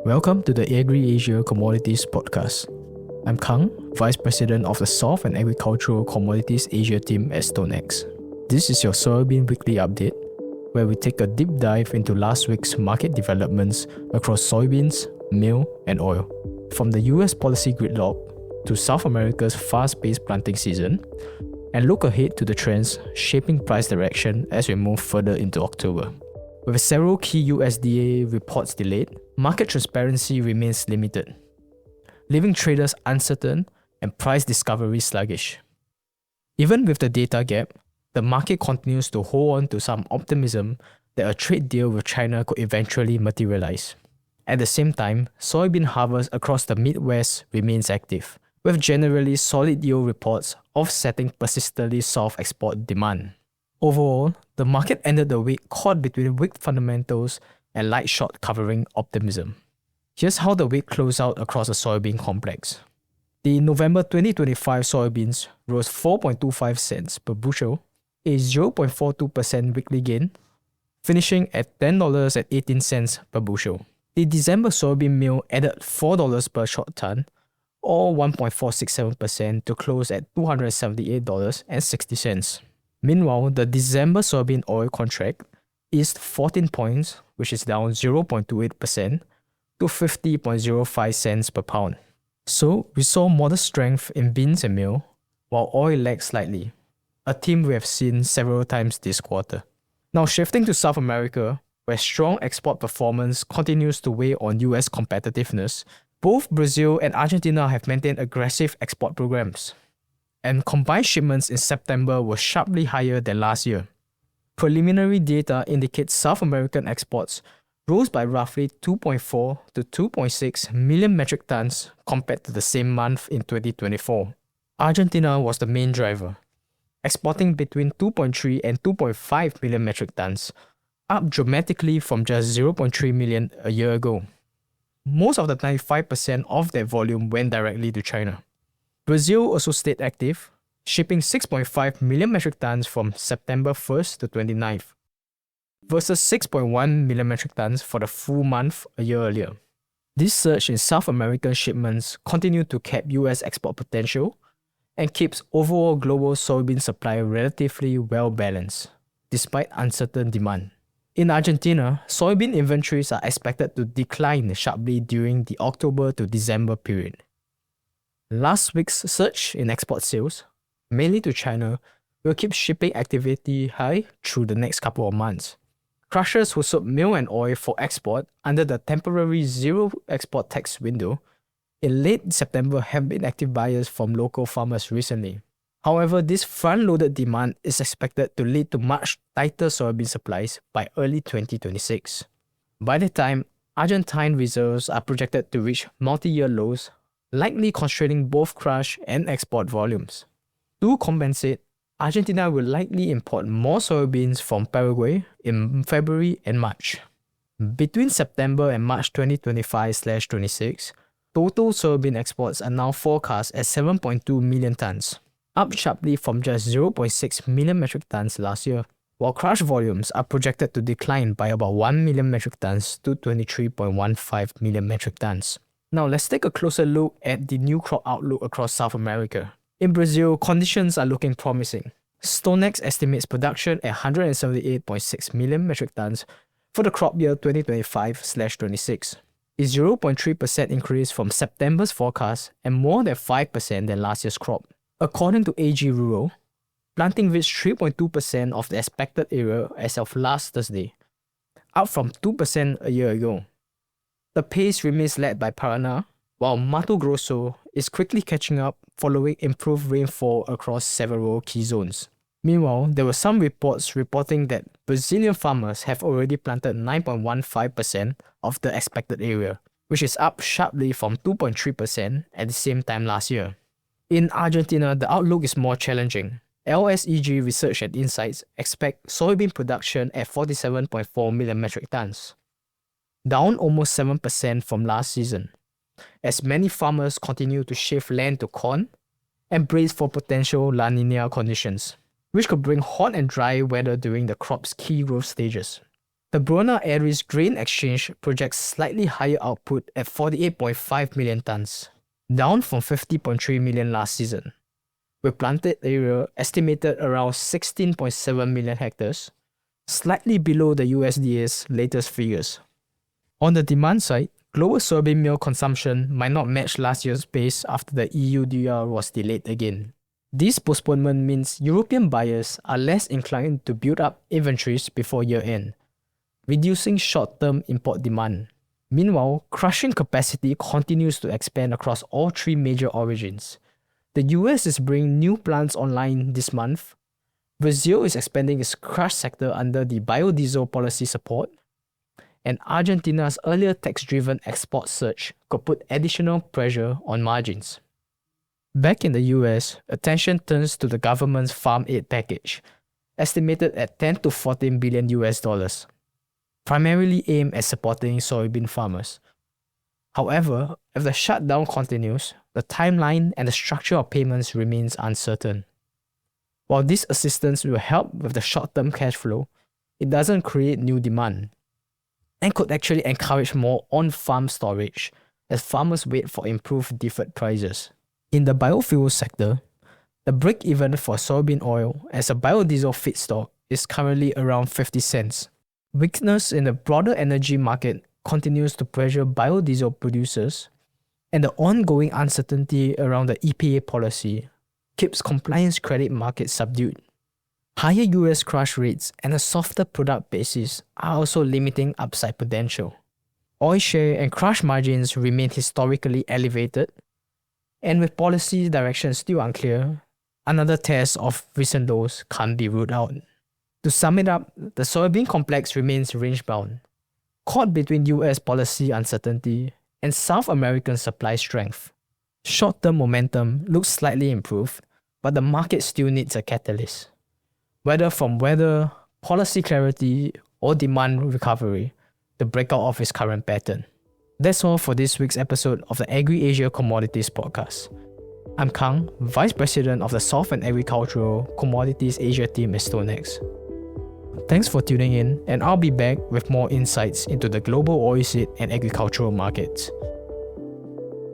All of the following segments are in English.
Welcome to the AgriAsia Commodities Podcast. I'm Kang, Vice President of the Soft Agricultural Commodities Asia team at StoneX. This is your soybean weekly update, where we take a deep dive into last week's market developments across soybeans, meal, and oil. From the US policy gridlock to South America's fast-paced planting season, and look ahead to the trends shaping price direction as we move further into October. With several key USDA reports delayed, market transparency remains limited, leaving traders uncertain and price discovery sluggish. Even with the data gap, the market continues to hold on to some optimism that a trade deal with China could eventually materialize. At the same time, soybean harvest across the Midwest remains active, with generally solid yield reports offsetting persistently soft export demand. Overall, the market ended the week caught between weak fundamentals and light short covering optimism. Here's how the week closed out across the soybean complex. The November 2025 soybeans rose 4.25 cents per bushel, a 0.42% weekly gain, finishing at $10.18 per bushel. The December soybean meal added $4 per short ton, or 1.467% to close at $278.60. Meanwhile, the December soybean oil contract eased 14 points, which is down 0.28%, to 50.05 cents per pound. So, we saw modest strength in beans and meal, while oil lagged slightly, a theme we have seen several times this quarter. Now shifting to South America, where strong export performance continues to weigh on US competitiveness, both Brazil and Argentina have maintained aggressive export programs, and combined shipments in September were sharply higher than last year. Preliminary data indicates South American exports rose by roughly 2.4 to 2.6 million metric tons compared to the same month in 2024. Argentina was the main driver, exporting between 2.3 and 2.5 million metric tons, up dramatically from just 0.3 million a year ago. Most of the 95% of that volume went directly to China. Brazil also stayed active, shipping 6.5 million metric tons from September 1st to 29th, versus 6.1 million metric tons for the full month a year earlier. This surge in South American shipments continued to cap US export potential and keeps overall global soybean supply relatively well balanced, despite uncertain demand. In Argentina, soybean inventories are expected to decline sharply during the October to December period. Last week's surge in export sales, mainly to China, will keep shipping activity high through the next couple of months. Crushers who sold meal and oil for export under the temporary zero export tax window in late September have been active buyers from local farmers recently. However, this front-loaded demand is expected to lead to much tighter soybean supplies by early 2026. By the time, Argentine reserves are projected to reach multi-year lows, likely constraining both crush and export volumes. To compensate, Argentina will likely import more soybeans from Paraguay in February and March. Between September and March 2025/26, total soybean exports are now forecast at 7.2 million tons, up sharply from just 0.6 million metric tons last year, while crush volumes are projected to decline by about 1 million metric tons to 23.15 million metric tons. Now let's take a closer look at the new crop outlook across South America. In Brazil, conditions are looking promising. StoneX estimates production at 178.6 million metric tons for the crop year 2025/26, a 0.3% increase from September's forecast and more than 5% than last year's crop. According to AG Rural, planting reached 3.2% of the expected area as of last Thursday, up from 2% a year ago. The pace remains led by Paraná, while Mato Grosso is quickly catching up following improved rainfall across several key zones. Meanwhile, there were some reports reporting that Brazilian farmers have already planted 9.15% of the expected area, which is up sharply from 2.3% at the same time last year. In Argentina, the outlook is more challenging. LSEG Research and Insights expect soybean production at 47.4 million metric tons, down almost 7% from last season, as many farmers continue to shift land to corn and brace for potential La Niña conditions, which could bring hot and dry weather during the crop's key growth stages. The Buenos Aires Grain Exchange projects slightly higher output at 48.5 million tons, down from 50.3 million last season, with planted area estimated around 16.7 million hectares, slightly below the USDA's latest figures. On the demand side, global soybean meal consumption might not match last year's pace after the EUDR was delayed again. This postponement means European buyers are less inclined to build up inventories before year-end, reducing short-term import demand. Meanwhile, crushing capacity continues to expand across all three major origins. The US is bringing new plants online this month. Brazil is expanding its crush sector under the biodiesel policy support. And Argentina's earlier tax-driven export surge could put additional pressure on margins. Back in the US, attention turns to the government's farm aid package, estimated at 10 to 14 billion US dollars, primarily aimed at supporting soybean farmers. However, if the shutdown continues, the timeline and the structure of payments remains uncertain. While this assistance will help with the short-term cash flow, it doesn't create new demand and could actually encourage more on-farm storage as farmers wait for improved deferred prices. In the biofuel sector, the break-even for soybean oil as a biodiesel feedstock is currently around 50 cents. Weakness in the broader energy market continues to pressure biodiesel producers, and the ongoing uncertainty around the EPA policy keeps compliance credit markets subdued. Higher US crush rates and a softer product basis are also limiting upside potential. Oil share and crush margins remain historically elevated, and with policy direction still unclear, another test of recent lows can't be ruled out. To sum it up, the soybean complex remains range-bound, caught between US policy uncertainty and South American supply strength. Short-term momentum looks slightly improved, but the market still needs a catalyst. Whether from weather, policy clarity, or demand recovery, to break out of its current pattern. That's all for this week's episode of the AgriAsia Commodities Podcast. I'm Kang, Vice President of the Soft Agricultural Commodities Asia team at StoneX. Thanks for tuning in, and I'll be back with more insights into the global oilseed and agricultural markets.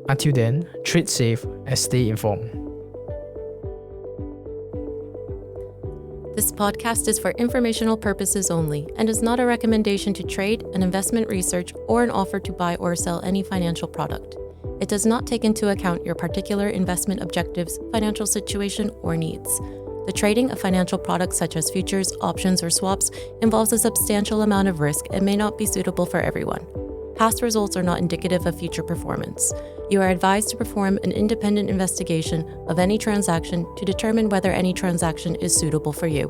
Until then, trade safe and stay informed. This podcast is for informational purposes only and is not a recommendation to trade, an investment research, or an offer to buy or sell any financial product. It does not take into account your particular investment objectives, financial situation, or needs. The trading of financial products such as futures, options, or swaps involves a substantial amount of risk and may not be suitable for everyone. Past results are not indicative of future performance. You are advised to perform an independent investigation of any transaction to determine whether any transaction is suitable for you.